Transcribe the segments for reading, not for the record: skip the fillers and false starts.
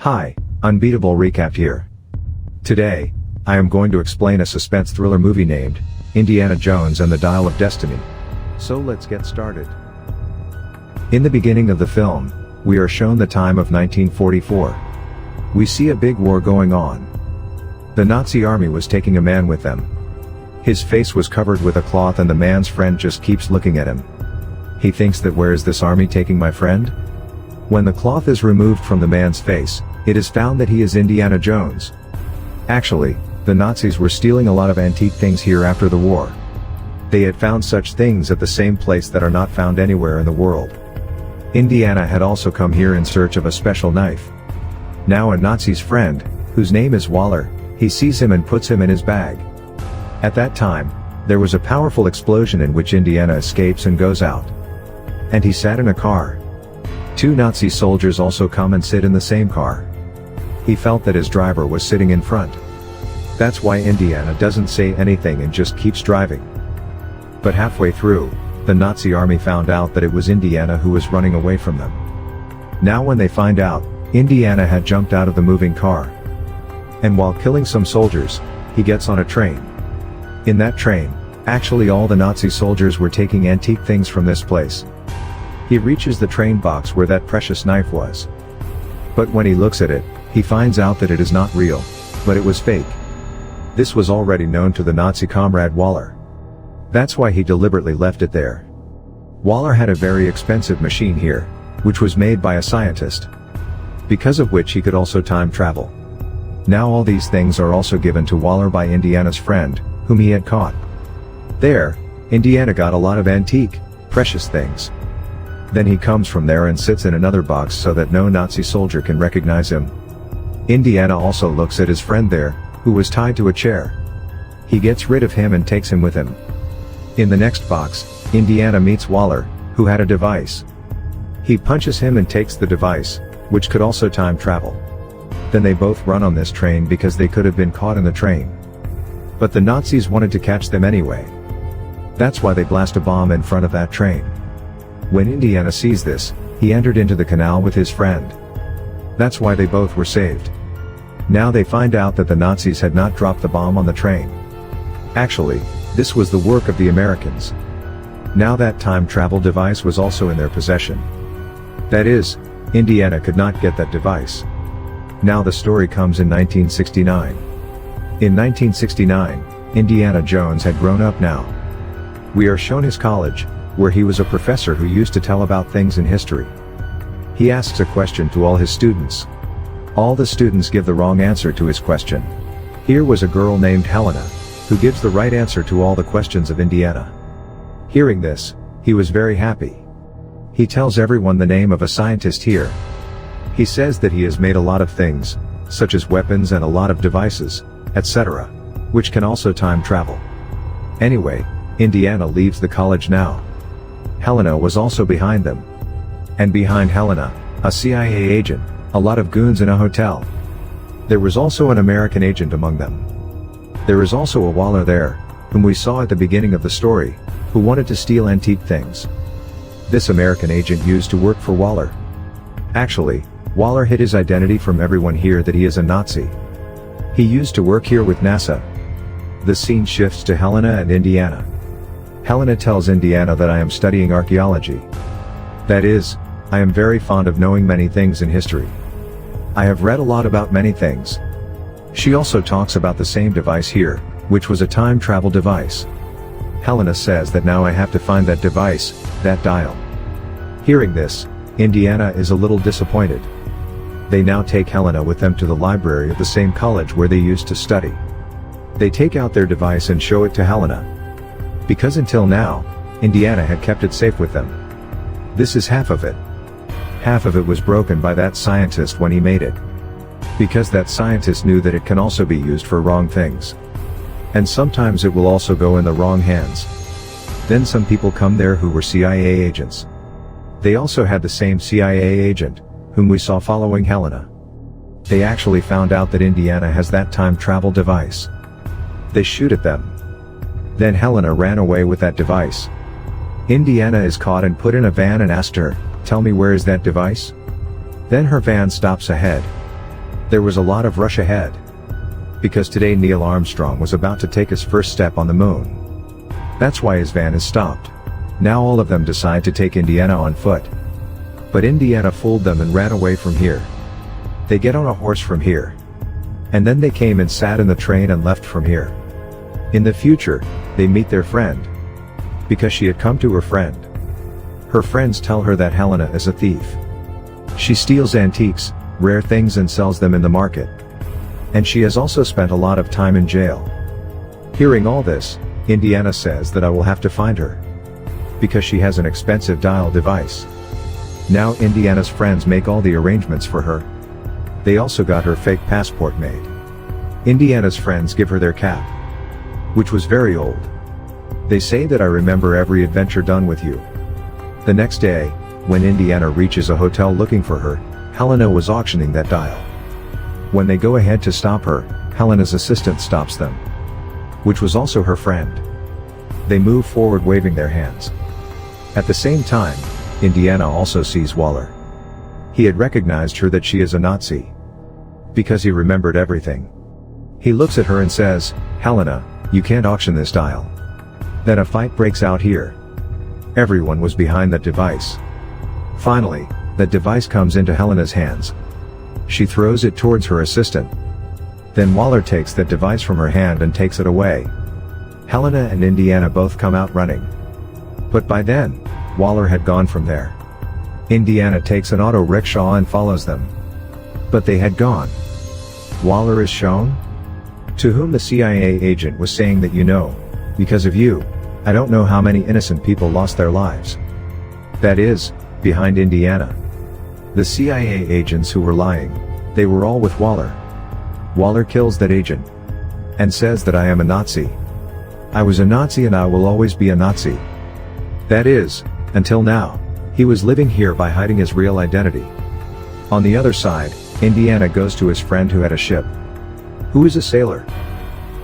Hi, Unbeatable Recap here. Today, I am going to explain a suspense thriller movie named Indiana Jones and the Dial of Destiny. So let's get started. In the beginning of the film, we are shown the time of 1944. We see a big war going on. The Nazi army was taking a man with them. His face was covered with a cloth and the man's friend just keeps looking at him. He thinks that where is this army taking my friend? When the cloth is removed from the man's face, it is found that he is Indiana Jones. Actually, the Nazis were stealing a lot of antique things here after the war. They had found such things at the same place that are not found anywhere in the world. Indiana had also come here in search of a special knife. Now a Nazi's friend, whose name is Waller, he sees him and puts him in his bag. At that time, there was a powerful explosion in which Indiana escapes and goes out. And he sat in a car. Two Nazi soldiers also come and sit in the same car. He felt that his driver was sitting in front. That's why Indiana doesn't say anything and just keeps driving. But halfway through, the Nazi army found out that it was Indiana who was running away from them. Now when they find out, Indiana had jumped out of the moving car. And while killing some soldiers, he gets on a train. In that train, actually all the Nazi soldiers were taking antique things from this place. He reaches the train box where that precious knife was. But when he looks at it, he finds out that it is not real, but it was fake. This was already known to the Nazi comrade Waller. That's why he deliberately left it there. Waller had a very expensive machine here, which was made by a scientist. Because of which he could also time travel. Now all these things are also given to Waller by Indiana's friend, whom he had caught. There, Indiana got a lot of antique, precious things. Then he comes from there and sits in another box so that no Nazi soldier can recognize him. Indiana also looks at his friend there, who was tied to a chair. He gets rid of him and takes him with him. In the next box, Indiana meets Waller, who had a device. He punches him and takes the device, which could also time travel. Then they both run on this train because they could have been caught in the train. But the Nazis wanted to catch them anyway. That's why they blast a bomb in front of that train. When Indiana sees this, he entered into the canal with his friend. That's why they both were saved. Now they find out that the Nazis had not dropped the bomb on the train. Actually, this was the work of the Americans. Now that time travel device was also in their possession. That is, Indiana could not get that device. Now the story comes in 1969. In 1969, Indiana Jones had grown up now. We are shown his college, where he was a professor who used to tell about things in history. He asks a question to all his students. All the students give the wrong answer to his question. Here was a girl named Helena, who gives the right answer to all the questions of Indiana. Hearing this, he was very happy. He tells everyone the name of a scientist here. He says that he has made a lot of things, such as weapons and a lot of devices, etc., which can also time travel. Anyway, Indiana leaves the college now. Helena was also behind them. And behind Helena, a CIA agent, a lot of goons in a hotel. There was also an American agent among them. There is also a Waller there, whom we saw at the beginning of the story, who wanted to steal antique things. This American agent used to work for Waller. Actually, Waller hid his identity from everyone here that he is a Nazi. He used to work here with NASA. The scene shifts to Helena and Indiana. Helena tells Indiana that I am studying archaeology. That is, I am very fond of knowing many things in history. I have read a lot about many things. She also talks about the same device here, which was a time travel device. Helena says that now I have to find that device, that dial. Hearing this, Indiana is a little disappointed. They now take Helena with them to the library of the same college where they used to study. They take out their device and show it to Helena. Because until now, Indiana had kept it safe with them. This is half of it. Half of it was broken by that scientist when he made it. Because that scientist knew that it can also be used for wrong things. And sometimes it will also go in the wrong hands. Then some people come there who were CIA agents. They also had the same CIA agent, whom we saw following Helena. They actually found out that Indiana has that time travel device. They shoot at them. Then Helena ran away with that device. Indiana is caught and put in a van and asked her, "Tell me, where is that device?" Then her van stops ahead. There was a lot of rush ahead. Because today Neil Armstrong was about to take his first step on the moon. That's why his van is stopped. Now all of them decide to take Indiana on foot. But Indiana fooled them and ran away from here. They get on a horse from here. And then they came and sat in the train and left from here. In the future, they meet their friend. Because she had come to her friend. Her friends tell her that Helena is a thief. She steals antiques, rare things and sells them in the market. And she has also spent a lot of time in jail. Hearing all this, Indiana says that I will have to find her. Because she has an expensive dial device. Now Indiana's friends make all the arrangements for her. They also got her fake passport made. Indiana's friends give her their cap. Which was very old. They say that I remember every adventure done with you. The next day, when Indiana reaches a hotel looking for her, Helena was auctioning that dial. When they go ahead to stop her, Helena's assistant stops them. Which was also her friend. They move forward waving their hands. At the same time, Indiana also sees Waller. He had recognized her that she is a Nazi. Because he remembered everything. He looks at her and says, "Helena, you can't auction this dial." Then a fight breaks out here. Everyone was behind that device. Finally, that device comes into Helena's hands. She throws it towards her assistant. Then Waller takes that device from her hand and takes it away. Helena and Indiana both come out running. But by then, Waller had gone from there. Indiana takes an auto rickshaw and follows them. But they had gone. Waller is shown? To whom the CIA agent was saying that because of you, I don't know how many innocent people lost their lives. That is, behind Indiana. The CIA agents who were lying, they were all with Waller. Waller kills that agent. And says that I am a Nazi. I was a Nazi and I will always be a Nazi. That is, until now. He was living here by hiding his real identity. On the other side, Indiana goes to his friend who had a ship. Who is a sailor.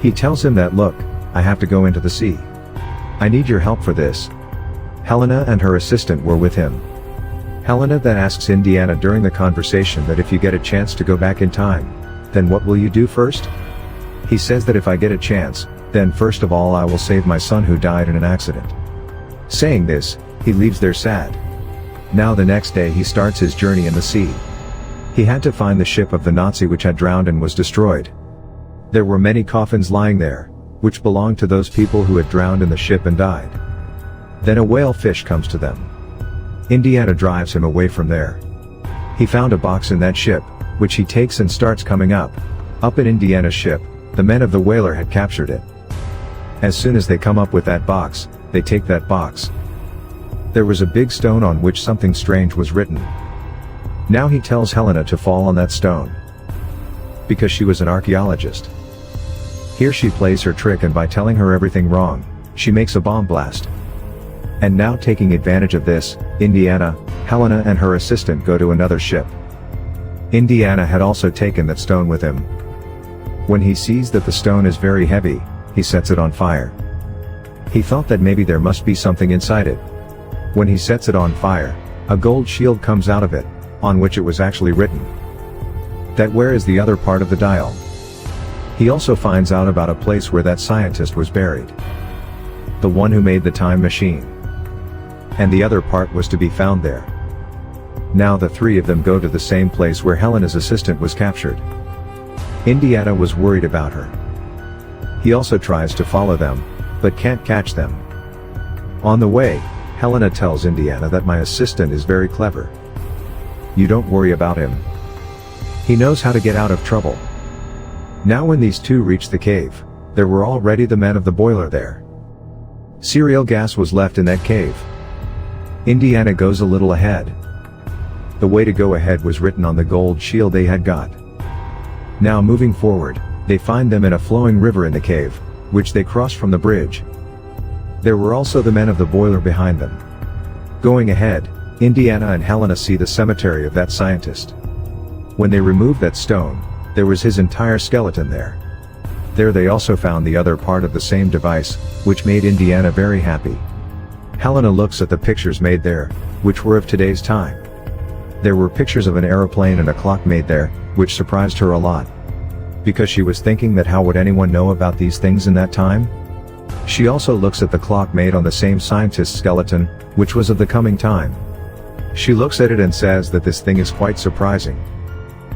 He tells him that look, I have to go into the sea. I need your help for this. Helena and her assistant were with him. Helena then asks Indiana during the conversation that if you get a chance to go back in time, then what will you do first? He says that if I get a chance, then first of all I will save my son who died in an accident. Saying this, he leaves there sad. Now the next day he starts his journey in the sea. He had to find the ship of the Nazi which had drowned and was destroyed. There were many coffins lying there, which belonged to those people who had drowned in the ship and died. Then a whale fish comes to them. Indiana drives him away from there. He found a box in that ship, which he takes and starts coming up. Up in Indiana's ship, the men of the whaler had captured it. As soon as they come up with that box, they take that box. There was a big stone on which something strange was written. Now he tells Helena to fall on that stone. Because she was an archaeologist. Here she plays her trick and by telling her everything wrong, she makes a bomb blast. And now taking advantage of this, Indiana, Helena and her assistant go to another ship. Indiana had also taken that stone with him. When he sees that the stone is very heavy, he sets it on fire. He thought that maybe there must be something inside it. When he sets it on fire, a gold shield comes out of it, on which it was actually written. That where is the other part of the dial? He also finds out about a place where that scientist was buried. The one who made the time machine. And the other part was to be found there. Now the three of them go to the same place where Helena's assistant was captured. Indiana was worried about her. He also tries to follow them, but can't catch them. On the way, Helena tells Indiana that my assistant is very clever. You don't worry about him. He knows how to get out of trouble. Now when these two reached the cave, there were already the men of the boiler there. Cereal gas was left in that cave. Indiana goes a little ahead. The way to go ahead was written on the gold shield they had got. Now moving forward, they find them in a flowing river in the cave, which they cross from the bridge. There were also the men of the boiler behind them. Going ahead, Indiana and Helena see the cemetery of that scientist. When they removed that stone, there was his entire skeleton there. There they also found the other part of the same device, which made Indiana very happy. Helena looks at the pictures made there, which were of today's time. There were pictures of an aeroplane and a clock made there, which surprised her a lot. Because she was thinking that how would anyone know about these things in that time? She also looks at the clock made on the same scientist's skeleton, which was of the coming time. She looks at it and says that this thing is quite surprising.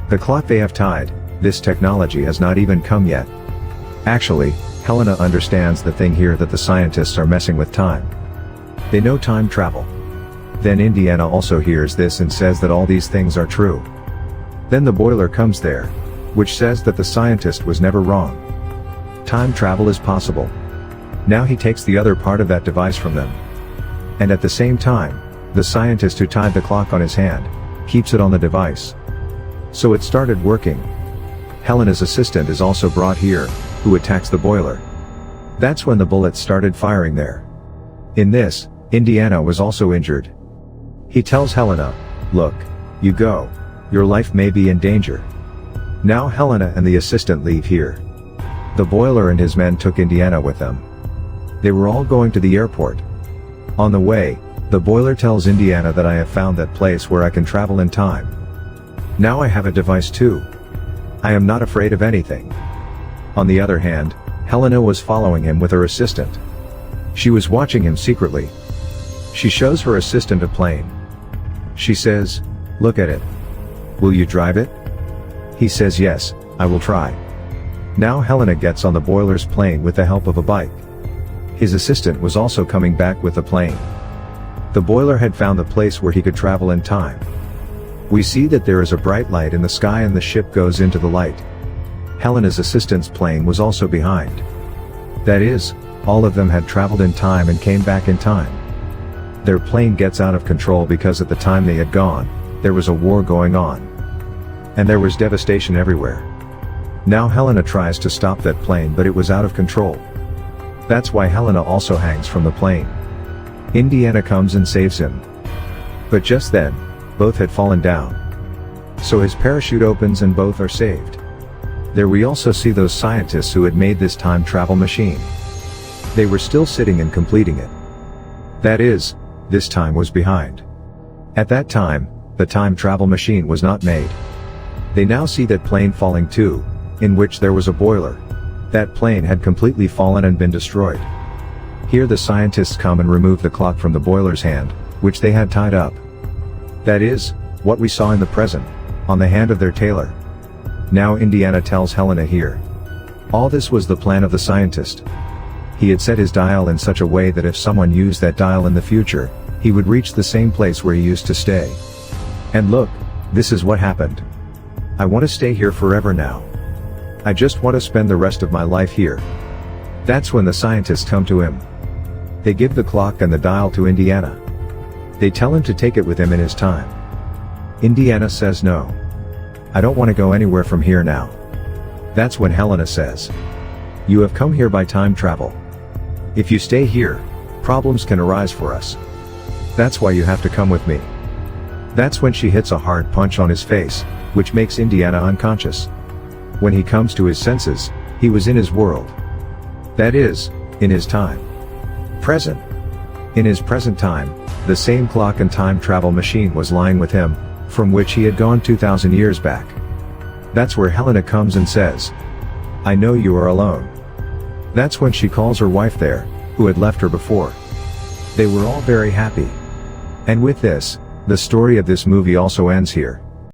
The clock they have tied, this technology has not even come yet. Actually, Helena understands the thing here that the scientists are messing with time. They know time travel. Then Indiana also hears this and says that all these things are true. Then the boiler comes there, which says that the scientist was never wrong. Time travel is possible. Now he takes the other part of that device from them. And at the same time, the scientist who tied the clock on his hand, keeps it on the device. So it started working. Helena's assistant is also brought here, who attacks the boiler. That's when the bullets started firing there. In this, Indiana was also injured. He tells Helena, "Look, you go. Your life may be in danger." Now Helena and the assistant leave here. The boiler and his men took Indiana with them. They were all going to the airport. On the way, the boiler tells Indiana that I have found that place where I can travel in time. Now I have a device too. I am not afraid of anything. On the other hand, Helena was following him with her assistant. She was watching him secretly. She shows her assistant a plane. She says, "Look at it. Will you drive it?" He says, "Yes, I will try." Now Helena gets on the boiler's plane with the help of a bike. His assistant was also coming back with the plane. The boiler had found the place where he could travel in time. We see that there is a bright light in the sky and the ship goes into the light. Helena's assistant's plane was also behind. That is, all of them had traveled in time and came back in time. Their plane gets out of control because at the time they had gone, there was a war going on. And there was devastation everywhere. Now Helena tries to stop that plane but it was out of control. That's why Helena also hangs from the plane. Indiana comes and saves him. But just then, both had fallen down. So his parachute opens and both are saved. There we also see those scientists who had made this time travel machine. They were still sitting and completing it. That is, this time was behind. At that time, the time travel machine was not made. They now see that plane falling too, in which there was a boiler. That plane had completely fallen and been destroyed. Here the scientists come and remove the clock from the boiler's hand, which they had tied up. That is, what we saw in the present, on the hand of their tailor. Now Indiana tells Helena here. All this was the plan of the scientist. He had set his dial in such a way that if someone used that dial in the future, he would reach the same place where he used to stay. And look, this is what happened. I want to stay here forever now. I just want to spend the rest of my life here. That's when the scientists come to him. They give the clock and the dial to Indiana. They tell him to take it with him in his time. Indiana says no. I don't want to go anywhere from here now. That's when Helena says, "You have come here by time travel. If you stay here, problems can arise for us. That's why you have to come with me." That's when she hits a hard punch on his face, which makes Indiana unconscious. When he comes to his senses, he was in his world. That is, in his time. Present. In his present time, the same clock and time travel machine was lying with him, from which he had gone 2,000 years back. That's where Helena comes and says, "I know you are alone." That's when she calls her wife there, who had left her before. They were all very happy. And with this, the story of this movie also ends here.